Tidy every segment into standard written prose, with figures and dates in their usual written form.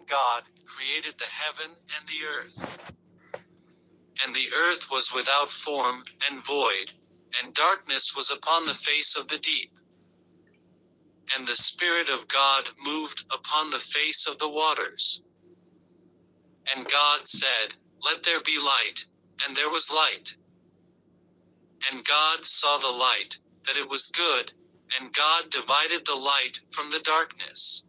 God created the heaven and the earth. And the earth was without form and void, and darkness was upon the face of the deep. And the Spirit of God moved upon the face of the waters. And God said, "Let there be light," and there was light. And God saw the light, that it was good, and God divided the light from the darkness.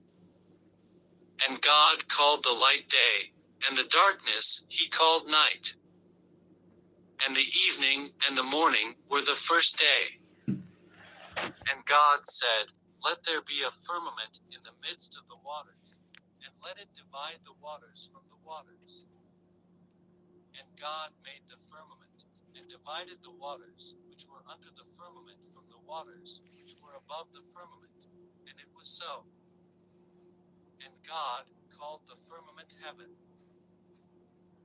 And God called the light day, and the darkness he called night. And the evening and the morning were the first day. And God said, "Let there be a firmament in the midst of the waters, and let it divide the waters from the waters." And God made the firmament, and divided the waters which were under the firmament from the waters which were above the firmament. And it was so. And God called the firmament heaven.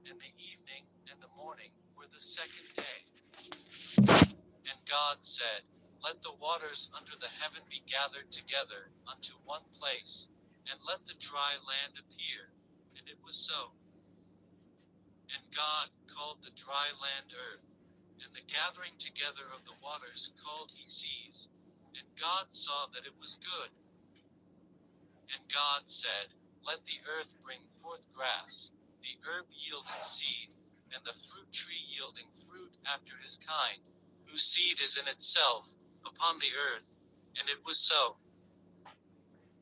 And the evening and the morning were the second day. And God said, "Let the waters under the heaven be gathered together unto one place, and let the dry land appear." And it was so. And God called the dry land earth, and the gathering together of the waters called he seas. And God saw that it was good. And God said, "Let the earth bring forth grass, the herb yielding seed, and the fruit tree yielding fruit after his kind, whose seed is in itself, upon the earth." And it was so.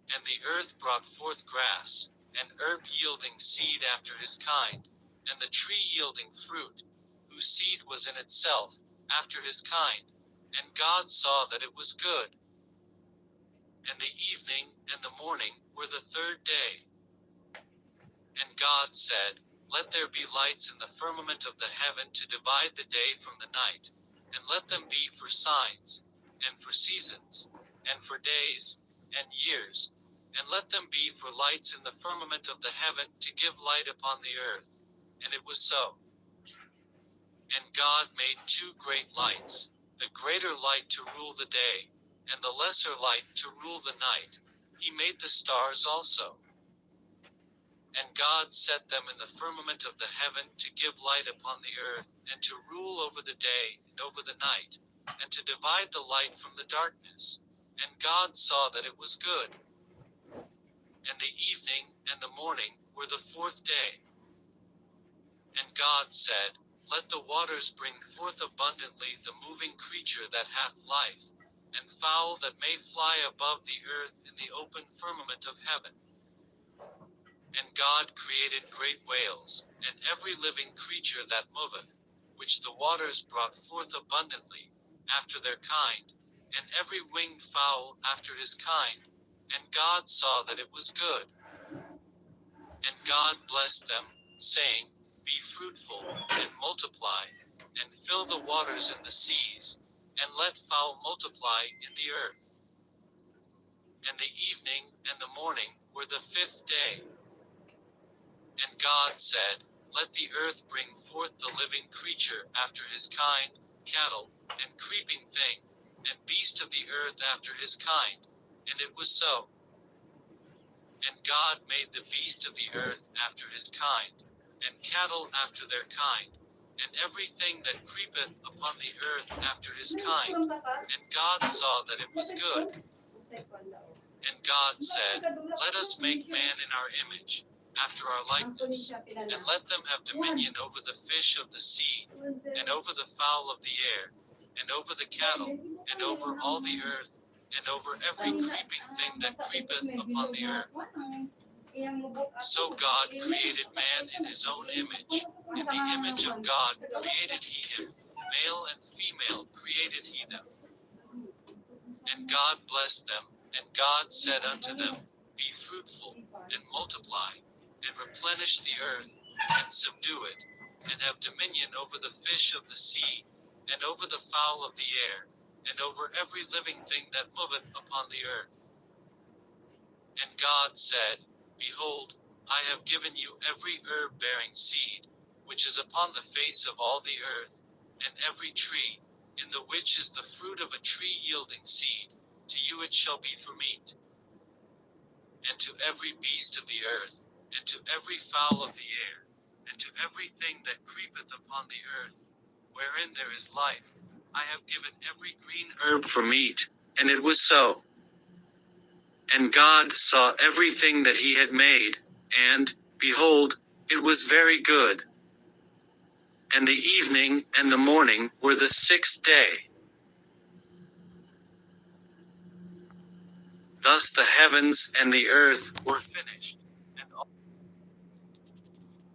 And the earth brought forth grass, and herb yielding seed after his kind, and the tree yielding fruit, whose seed was in itself, after his kind. And God saw that it was good. And the evening and the morning were the third day. And God said, "Let there be lights in the firmament of the heaven to divide the day from the night, and let them be for signs, and for seasons, and for days, and years, and let them be for lights in the firmament of the heaven to give light upon the earth." And it was so. And God made two great lights, the greater light to rule the day, and the lesser light to rule the night. He made the stars also. And God set them in the firmament of the heaven to give light upon the earth, and to rule over the day and over the night, and to divide the light from the darkness. And God saw that it was good. And the evening and the morning were the fourth day. And God said, "Let the waters bring forth abundantly the moving creature that hath life, and fowl that may fly above the earth in the open firmament of heaven." And God created great whales, and every living creature that moveth, which the waters brought forth abundantly, after their kind, and every winged fowl after his kind. And God saw that it was good. And God blessed them, saying, "Be fruitful, and multiply, and fill the waters in the seas, and let fowl multiply in the earth." And the evening and the morning were the fifth day. And God said, "Let the earth bring forth the living creature after his kind, cattle, and creeping thing, and beast of the earth after his kind." And it was so. And God made the beast of the earth after his kind, and cattle after their kind, and everything that creepeth upon the earth after his kind. And God saw that it was good. And God said, "Let us make man in our image, after our likeness, and let them have dominion over the fish of the sea, and over the fowl of the air, and over the cattle, and over all the earth, and over every creeping thing that creepeth upon the earth." So God created man in his own image. In the image of God created he him. Male and female created he them. And God blessed them, and God said unto them, "Be fruitful, and multiply, and replenish the earth, and subdue it, and have dominion over the fish of the sea, and over the fowl of the air, and over every living thing that moveth upon the earth." And God said, "Behold, I have given you every herb bearing seed, which is upon the face of all the earth, and every tree, in the which is the fruit of a tree yielding seed, to you it shall be for meat. And to every beast of the earth, and to every fowl of the air, and to everything that creepeth upon the earth, wherein there is life, I have given every green herb for meat. And it was so. And God saw everything that he had made, and, behold, it was very good. And the evening and the morning were the sixth day. Thus the heavens and the earth were finished. And all.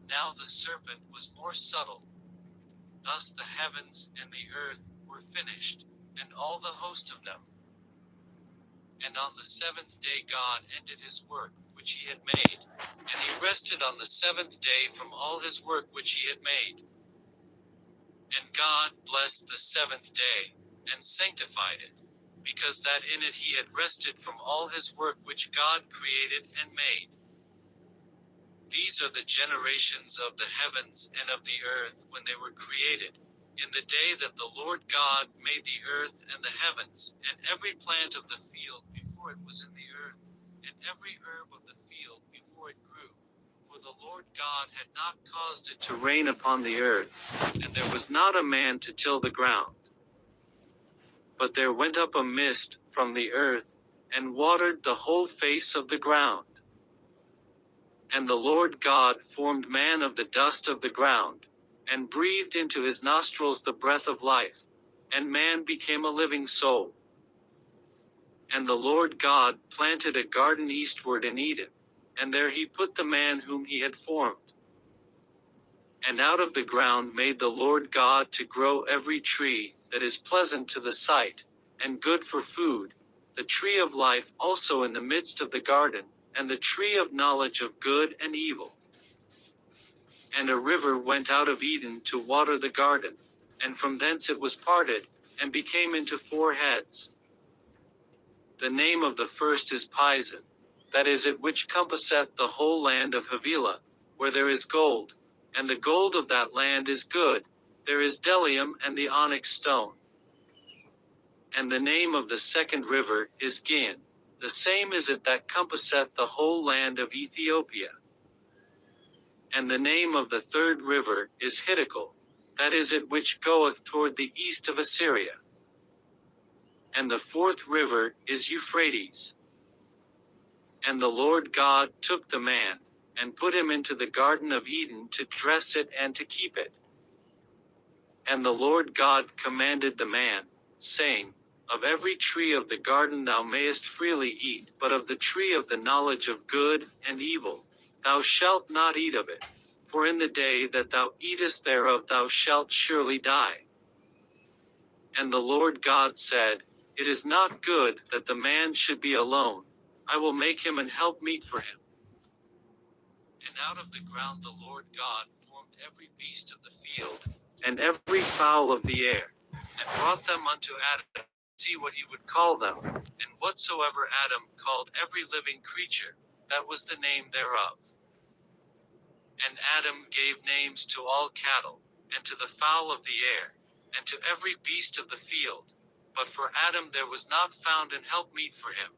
Now the serpent was more subtle. Thus the heavens and the earth were finished, and all the host of them. And on the seventh day God ended his work which he had made, and he rested on the seventh day from all his work which he had made. And God blessed the seventh day, and sanctified it, because that in it he had rested from all his work which God created and made. These are the generations of the heavens and of the earth when they were created, in the day that the Lord God made the earth and the heavens, and every plant of the field before it was in the earth, and every herb of the field before it grew. For the Lord God had not caused it to rain upon the earth, and there was not a man to till the ground. But there went up a mist from the earth, and watered the whole face of the ground. And the Lord God formed man of the dust of the ground, and breathed into his nostrils the breath of life, and man became a living soul. And the Lord God planted a garden eastward in Eden, and there he put the man whom he had formed. And out of the ground made the Lord God to grow every tree that is pleasant to the sight, and good for food, the tree of life also in the midst of the garden, and the tree of knowledge of good and evil. And a river went out of Eden to water the garden, and from thence it was parted, and became into four heads. The name of the first is Pison, that is it which compasseth the whole land of Havilah, where there is gold, and the gold of that land is good, there is bdellium and the onyx stone. And the name of the second river is Gihon, the same is it that compasseth the whole land of Ethiopia. And the name of the third river is Hiddekel, that is it which goeth toward the east of Assyria. And the fourth river is Euphrates. And the Lord God took the man, and put him into the garden of Eden to dress it and to keep it. And the Lord God commanded the man, saying, Of every tree of the garden thou mayest freely eat, but of the tree of the knowledge of good and evil thou shalt not eat of it, for in the day that thou eatest thereof thou shalt surely die. And the Lord God said, It is not good that the man should be alone, I will make him an helpmeet for him. And out of the ground the Lord God formed every beast of the field, and every fowl of the air, and brought them unto Adam, to see what he would call them. And whatsoever Adam called every living creature, that was the name thereof. And Adam gave names to all cattle, and to the fowl of the air, and to every beast of the field. But for Adam there was not found an helpmeet for him.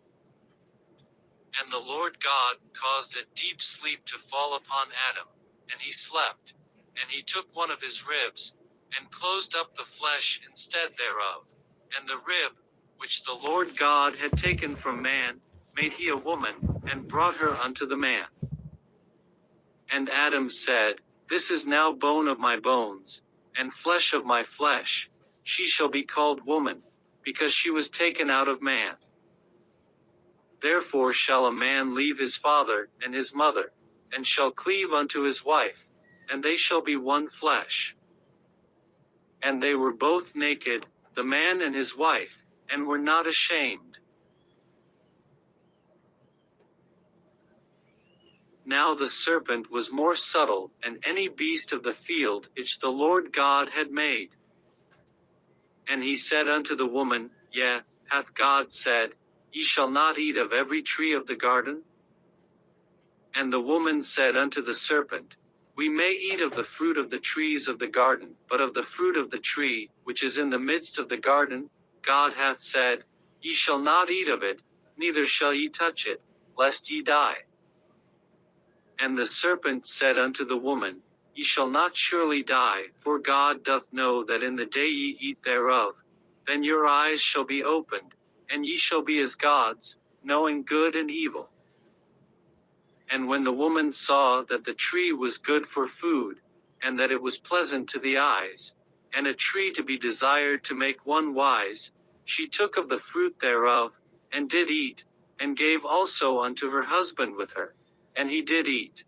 And the Lord God caused a deep sleep to fall upon Adam, and he slept. And he took one of his ribs, and closed up the flesh instead thereof. And the rib, which the Lord God had taken from man, made he a woman, and brought her unto the man. And Adam said, This is now bone of my bones, and flesh of my flesh. She shall be called woman, because she was taken out of man. Therefore shall a man leave his father and his mother, and shall cleave unto his wife, and they shall be one flesh. And they were both naked, the man and his wife, and were not ashamed. Now the serpent was more subtle than any beast of the field which the Lord God had made. And he said unto the woman, Yea, hath God said, Ye shall not eat of every tree of the garden? And the woman said unto the serpent, We may eat of the fruit of the trees of the garden, but of the fruit of the tree, which is in the midst of the garden, God hath said, Ye shall not eat of it, neither shall ye touch it, lest ye die. And the serpent said unto the woman, Ye shall not surely die, for God doth know that in the day ye eat thereof, then your eyes shall be opened, and ye shall be as gods, knowing good and evil. And when the woman saw that the tree was good for food, and that it was pleasant to the eyes, and a tree to be desired to make one wise, she took of the fruit thereof, and did eat, and gave also unto her husband with her, and he did eat.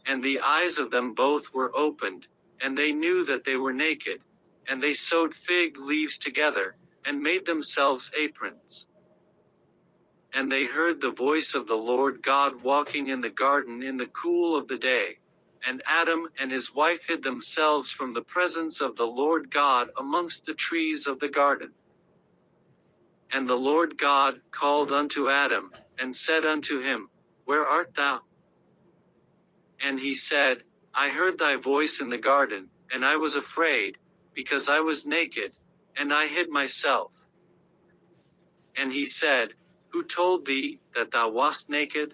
And the eyes of them both were opened, and they knew that they were naked, and they sewed fig leaves together, and made themselves aprons. And they heard the voice of the Lord God walking in the garden in the cool of the day. And Adam and his wife hid themselves from the presence of the Lord God amongst the trees of the garden. And the Lord God called unto Adam, and said unto him, Where art thou? And he said, I heard thy voice in the garden, and I was afraid, because I was naked, and I hid myself. And he said, Who told thee that thou wast naked?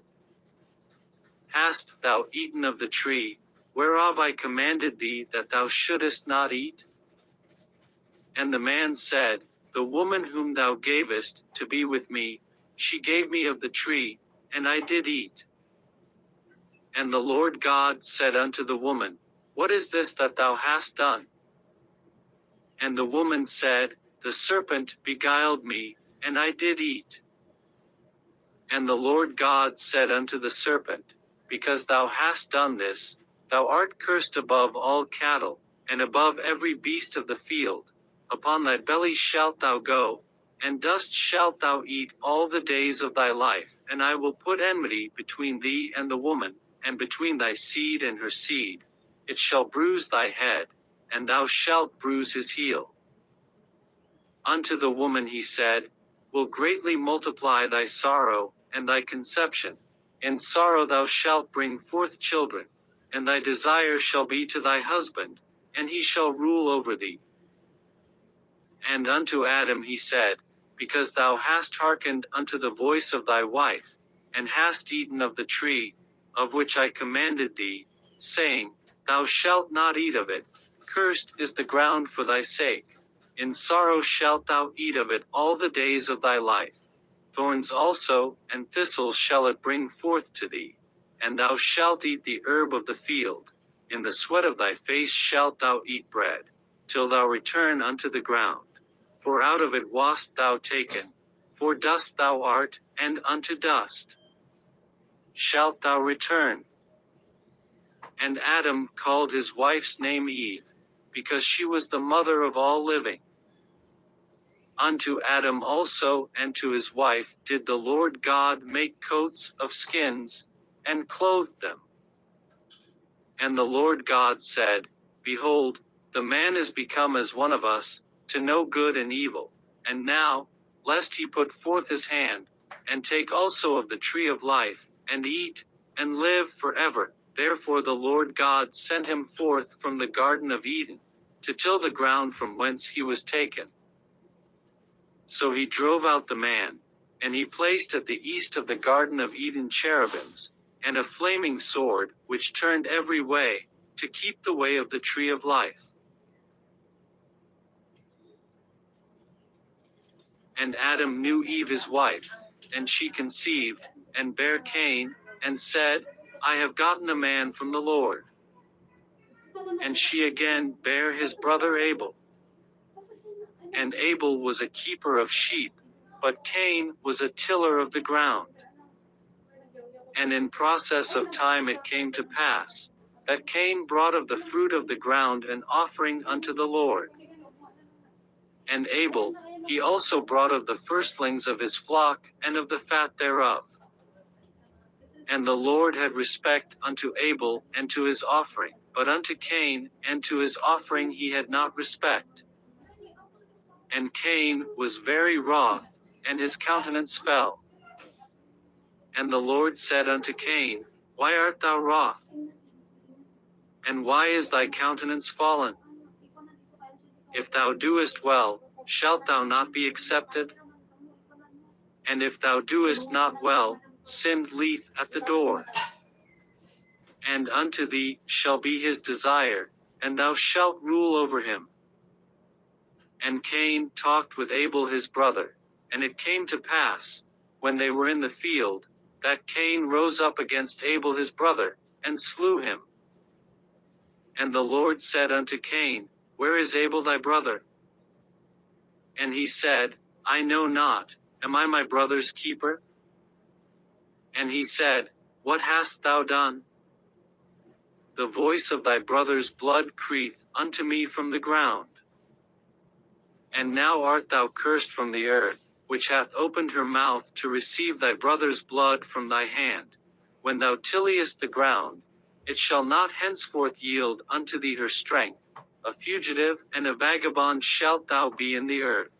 Hast thou eaten of the tree, whereof I commanded thee that thou shouldest not eat? And the man said, The woman whom thou gavest to be with me, she gave me of the tree, and I did eat. And the Lord God said unto the woman, What is this that thou hast done? And the woman said, The serpent beguiled me, and I did eat. And the Lord God said unto the serpent, Because thou hast done this, thou art cursed above all cattle, and above every beast of the field. Upon thy belly shalt thou go, and dust shalt thou eat all the days of thy life. And I will put enmity between thee and the woman, and between thy seed and her seed. It shall bruise thy head, and thou shalt bruise his heel. Unto the woman he said, Will greatly multiply thy sorrow, and thy conception. In sorrow thou shalt bring forth children, and thy desire shall be to thy husband, and he shall rule over thee. And unto Adam he said, Because thou hast hearkened unto the voice of thy wife, and hast eaten of the tree, of which I commanded thee, saying, Thou shalt not eat of it, cursed is the ground for thy sake. In sorrow shalt thou eat of it all the days of thy life. Thorns also, and thistles shall it bring forth to thee. And thou shalt eat the herb of the field. In the sweat of thy face shalt thou eat bread, till thou return unto the ground. For out of it wast thou taken, for dust thou art, and unto dust shalt thou return. And Adam called his wife's name Eve, because she was the mother of all living. Unto Adam also and to his wife did the Lord God make coats of skins, and clothed them. And the Lord God said, Behold, the man is become as one of us, to know good and evil. And now, lest he put forth his hand, and take also of the tree of life, and eat, and live forever. Therefore the Lord God sent him forth from the Garden of Eden, to till the ground from whence he was taken. So he drove out the man, and he placed at the east of the Garden of Eden cherubims, and a flaming sword, which turned every way, to keep the way of the tree of life. And Adam knew Eve his wife, and she conceived, and bare Cain, and said, I have gotten a man from the Lord. And she again bare his brother Abel. And Abel was a keeper of sheep, but Cain was a tiller of the ground. And in process of time it came to pass, that Cain brought of the fruit of the ground an offering unto the Lord. And Abel, he also brought of the firstlings of his flock, and of the fat thereof. And the Lord had respect unto Abel and to his offering, but unto Cain and to his offering he had not respect. And Cain was very wroth, and his countenance fell. And the Lord said unto Cain, Why art thou wroth? And why is thy countenance fallen? If thou doest well, shalt thou not be accepted? And if thou doest not well, sin lieth at the door. and unto thee shall be his desire, and thou shalt rule over him. And Cain talked with Abel his brother, and it came to pass, when they were in the field, that Cain rose up against Abel his brother, and slew him. And the Lord said unto Cain, Where is Abel thy brother? And he said, I know not, am I my brother's keeper? And he said, What hast thou done? The voice of thy brother's blood crieth unto me from the ground. And now art thou cursed from the earth, which hath opened her mouth to receive thy brother's blood from thy hand. When thou tillest the ground, it shall not henceforth yield unto thee her strength. A fugitive and a vagabond shalt thou be in the earth.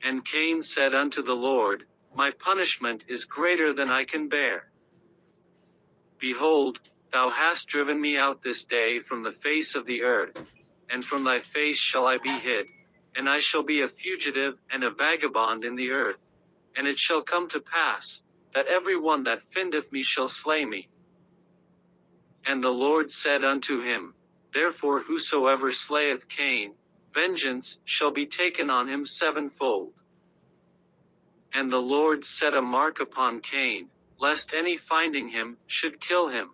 And Cain said unto the Lord, My punishment is greater than I can bear. Behold, thou hast driven me out this day from the face of the earth, and from thy face shall I be hid, and I shall be a fugitive and a vagabond in the earth. And it shall come to pass, that every one that findeth me shall slay me. And the Lord said unto him, Therefore whosoever slayeth Cain, vengeance shall be taken on him sevenfold. And the Lord set a mark upon Cain, lest any finding him should kill him.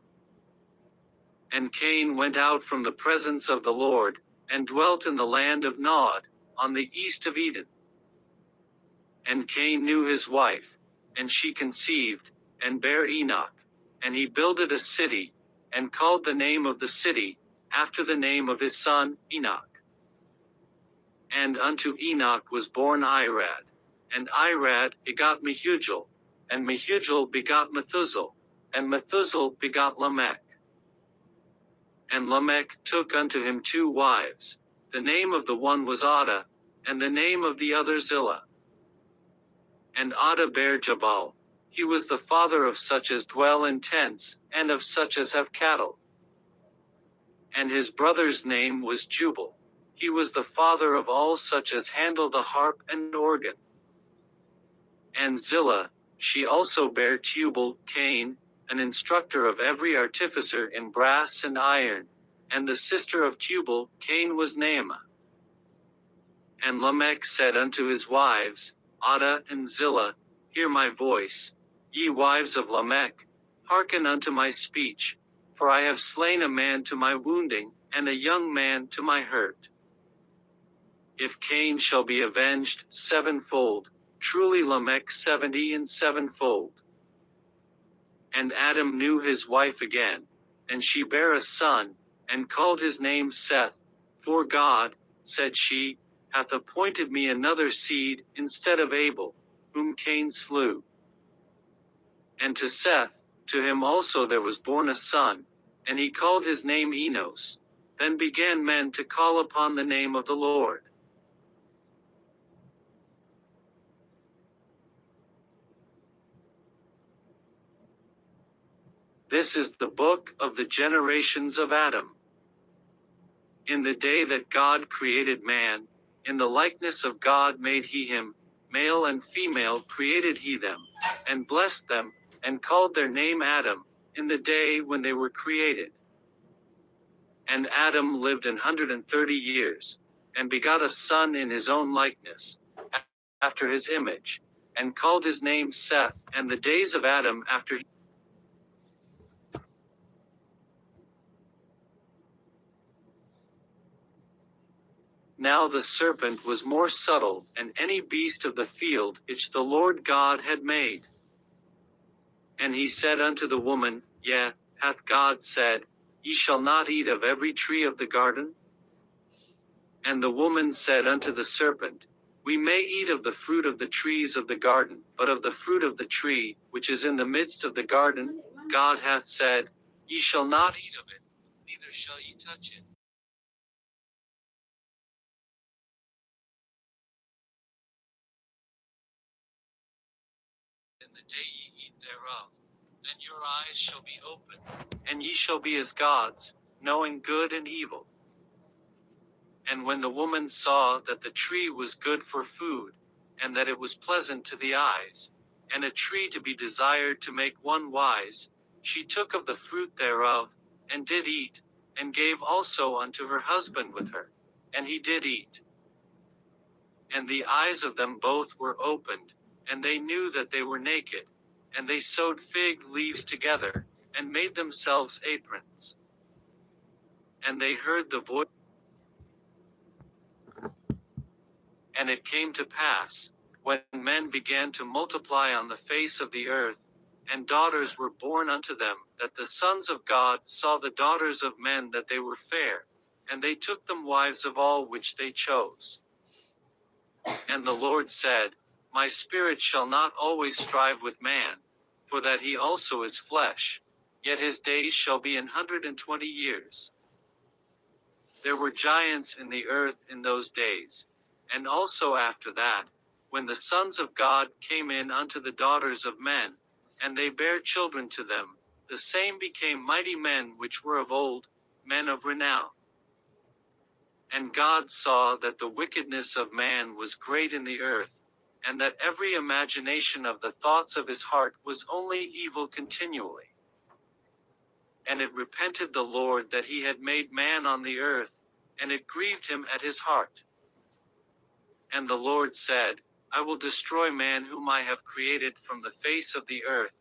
And Cain went out from the presence of the Lord, and dwelt in the land of Nod, on the east of Eden. And Cain knew his wife, and she conceived, and bare Enoch. And he builded a city, and called the name of the city, after the name of his son, Enoch. And unto Enoch was born Irad, and Irad begot Mehujael, and Mehujael begot Methuselah, and Methuselah begot Lamech. And Lamech took unto him 2 wives, the name of the one was Adah, and the name of the other Zillah. And Adah bare Jabal. He was the father of such as dwell in tents, and of such as have cattle. And his brother's name was Jubal. He was the father of all such as handle the harp and organ. And Zillah, she also bare Tubal, Cain, an instructor of every artificer in brass and iron, and the sister of Tubal, Cain was Naamah. And Lamech said unto his wives, Adah and Zillah, Hear my voice, ye wives of Lamech, hearken unto my speech, for I have slain a man to my wounding, and a young man to my hurt. If Cain shall be avenged sevenfold, truly Lamech 70 and sevenfold. And Adam knew his wife again, and she bare a son, and called his name Seth, for God, said she, hath appointed me another seed instead of Abel, whom Cain slew. And to Seth, to him also there was born a son, and he called his name Enos. Then began men to call upon the name of the Lord. This is the book of the generations of Adam. In the day that God created man, in the likeness of God made he him, male and female created he them, and blessed them, and called their name Adam, in the day when they were created. And Adam lived 130 years, and begot a son in his own likeness, after his image, and called his name Seth. And the days of Adam after Now the serpent was more subtle than any beast of the field which the Lord God had made. And he said unto the woman, Yea, hath God said, Ye shall not eat of every tree of the garden? And the woman said unto the serpent, We may eat of the fruit of the trees of the garden, but of the fruit of the tree, which is in the midst of the garden, God hath said, Ye shall not eat of it, neither shall ye touch it. In the day ye eat thereof, then your eyes shall be opened, and ye shall be as gods, knowing good and evil. And when the woman saw that the tree was good for food, and that it was pleasant to the eyes, and a tree to be desired to make one wise, she took of the fruit thereof, and did eat, and gave also unto her husband with her, and he did eat. And the eyes of them both were opened, and they knew that they were naked, and they sewed fig leaves together, and made themselves aprons. And they heard the voice. And it came to pass, when men began to multiply on the face of the earth, and daughters were born unto them, that the sons of God saw the daughters of men that they were fair, and they took them wives of all which they chose. And the Lord said, My spirit shall not always strive with man, for that he also is flesh, yet his days shall be 120 years. There were giants in the earth in those days, and also after that, when the sons of God came in unto the daughters of men, and they bare children to them, the same became mighty men which were of old, men of renown. And God saw that the wickedness of man was great in the earth, and that every imagination of the thoughts of his heart was only evil continually. And it repented the Lord that he had made man on the earth, and it grieved him at his heart. And the Lord said, I will destroy man whom I have created from the face of the earth,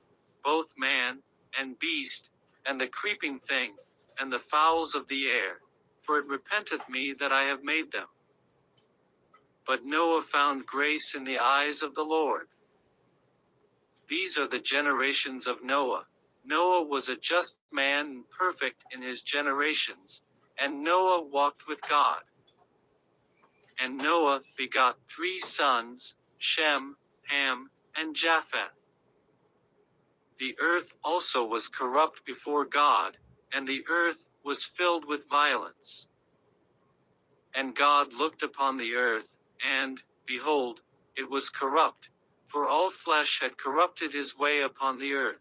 both man, and beast, and the creeping thing, and the fowls of the air, for it repenteth me that I have made them. But Noah found grace in the eyes of the Lord. These are the generations of Noah. Noah was a just man and perfect in his generations, and Noah walked with God. And Noah begot 3 sons, Shem, Ham, and Japheth. The earth also was corrupt before God, and the earth was filled with violence. And God looked upon the earth, and, behold, it was corrupt, for all flesh had corrupted his way upon the earth.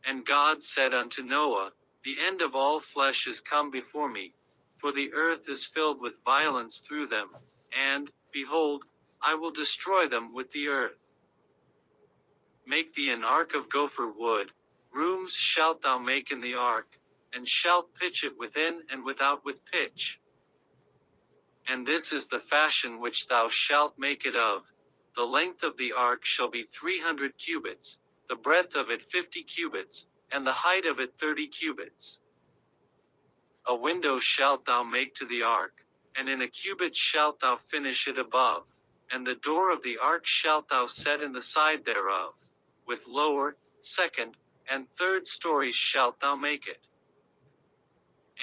And God said unto Noah, The end of all flesh is come before me, for the earth is filled with violence through them, and, behold, I will destroy them with the earth. Make thee an ark of gopher wood, rooms shalt thou make in the ark, and shalt pitch it within and without with pitch. And this is the fashion which thou shalt make it of. The length of the ark shall be 300 cubits, the breadth of it 50 cubits, and the height of it 30 cubits. A window shalt thou make to the ark, and in a cubit shalt thou finish it above, and the door of the ark shalt thou set in the side thereof. With lower, second, and third stories shalt thou make it.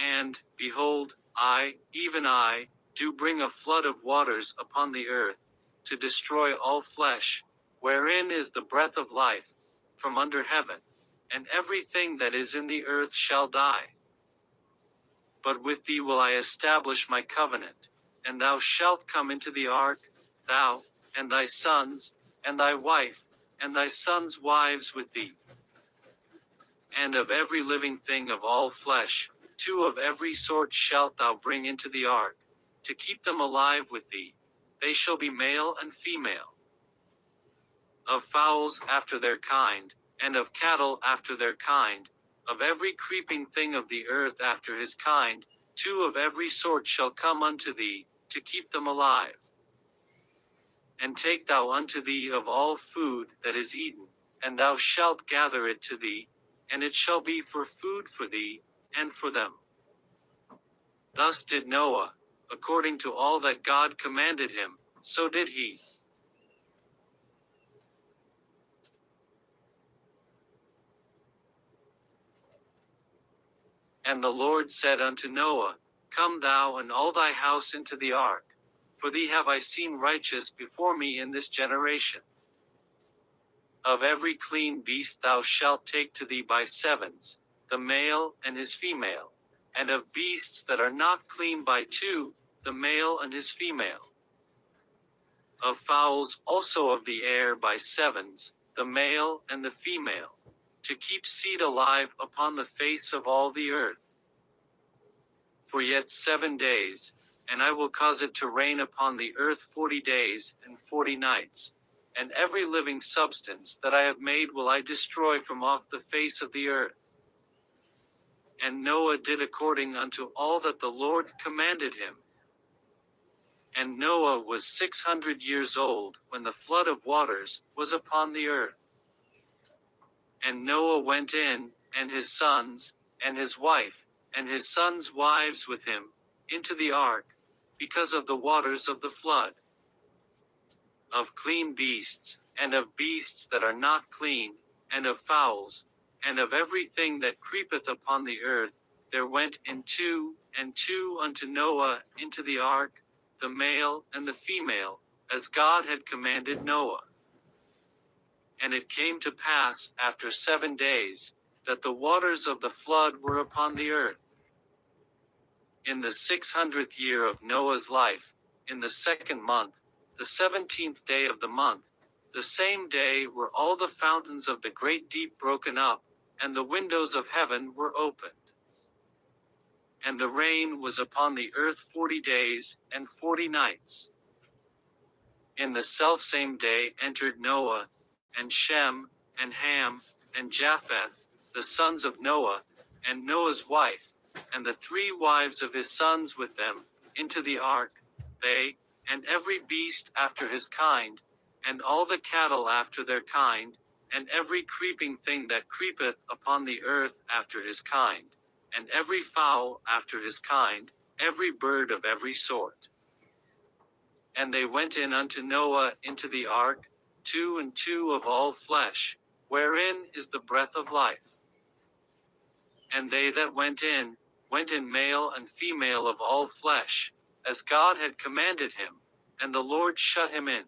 And, behold, I, even I, do bring a flood of waters upon the earth, to destroy all flesh, wherein is the breath of life, from under heaven, and everything that is in the earth shall die. But with thee will I establish my covenant, and thou shalt come into the ark, thou, and thy sons, and thy wife, and thy sons' wives with thee. And of every living thing of all flesh, 2 of every sort shalt thou bring into the ark, to keep them alive with thee. They shall be male and female. Of fowls after their kind, and of cattle after their kind, of every creeping thing of the earth after his kind, 2 of every sort shall come unto thee, to keep them alive. And take thou unto thee of all food that is eaten, and thou shalt gather it to thee, and it shall be for food for thee, and for them. Thus did Noah, according to all that God commanded him, so did he. And the Lord said unto Noah, Come thou and all thy house into the ark, for thee have I seen righteous before me in this generation. Of every clean beast thou shalt take to thee by 7s, the male and his female, and of beasts that are not clean by 2, the male and his female. Of fowls also of the air by 7s, the male and the female, to keep seed alive upon the face of all the earth. For yet 7 days, and I will cause it to rain upon the earth 40 days and 40 nights, and every living substance that I have made will I destroy from off the face of the earth. And Noah did according unto all that the Lord commanded him. And Noah was 600 years old when the flood of waters was upon the earth. And Noah went in, and his sons, and his wife, and his sons' wives with him, into the ark, because of the waters of the flood. Of clean beasts, and of beasts that are not clean, and of fowls, and of everything that creepeth upon the earth, there went in two and two unto Noah into the ark, the male and the female, as God had commanded Noah. And it came to pass, after 7 days, that the waters of the flood were upon the earth. In the 600th year of Noah's life, in the 2nd month, the 17th day of the month, the same day were all the fountains of the great deep broken up, and the windows of heaven were opened. And the rain was upon the earth 40 days and 40 nights. In the selfsame day entered Noah, and Shem, and Ham, and Japheth, the sons of Noah, and Noah's wife, and the 3 wives of his sons with them, into the ark, they, and every beast after his kind, and all the cattle after their kind, and every creeping thing that creepeth upon the earth after his kind, and every fowl after his kind, every bird of every sort. And they went in unto Noah into the ark, 2 and 2 of all flesh, wherein is the breath of life. And they that went in male and female of all flesh, as God had commanded him, and the Lord shut him in.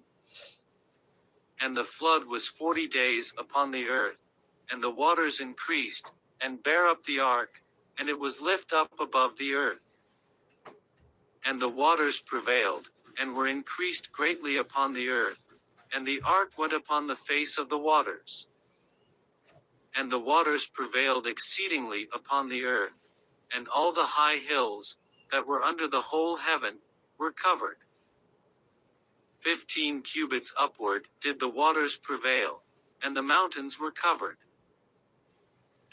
And the flood was 40 days upon the earth, and the waters increased, and bare up the ark, and it was lift up above the earth. And the waters prevailed, and were increased greatly upon the earth, and the ark went upon the face of the waters. And the waters prevailed exceedingly upon the earth, and all the high hills, that were under the whole heaven, were covered. 15 cubits upward did the waters prevail, and the mountains were covered.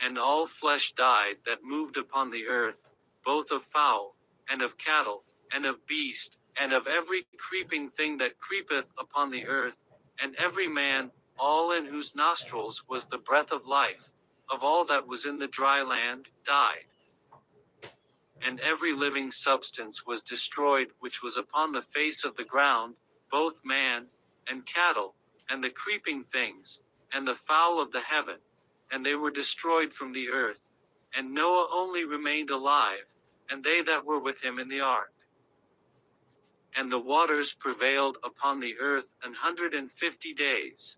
And all flesh died that moved upon the earth, both of fowl, and of cattle, and of beast, and of every creeping thing that creepeth upon the earth, and every man, all in whose nostrils was the breath of life, of all that was in the dry land, died. And every living substance was destroyed which was upon the face of the ground, both man, and cattle, and the creeping things, and the fowl of the heaven, and they were destroyed from the earth, and Noah only remained alive, and they that were with him in the ark. And the waters prevailed upon the earth 150 days.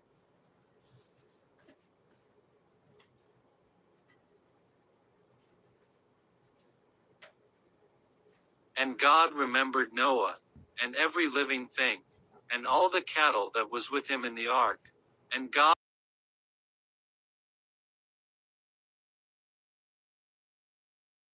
And God remembered Noah, and every living thing, and all the cattle that was with him in the ark, and God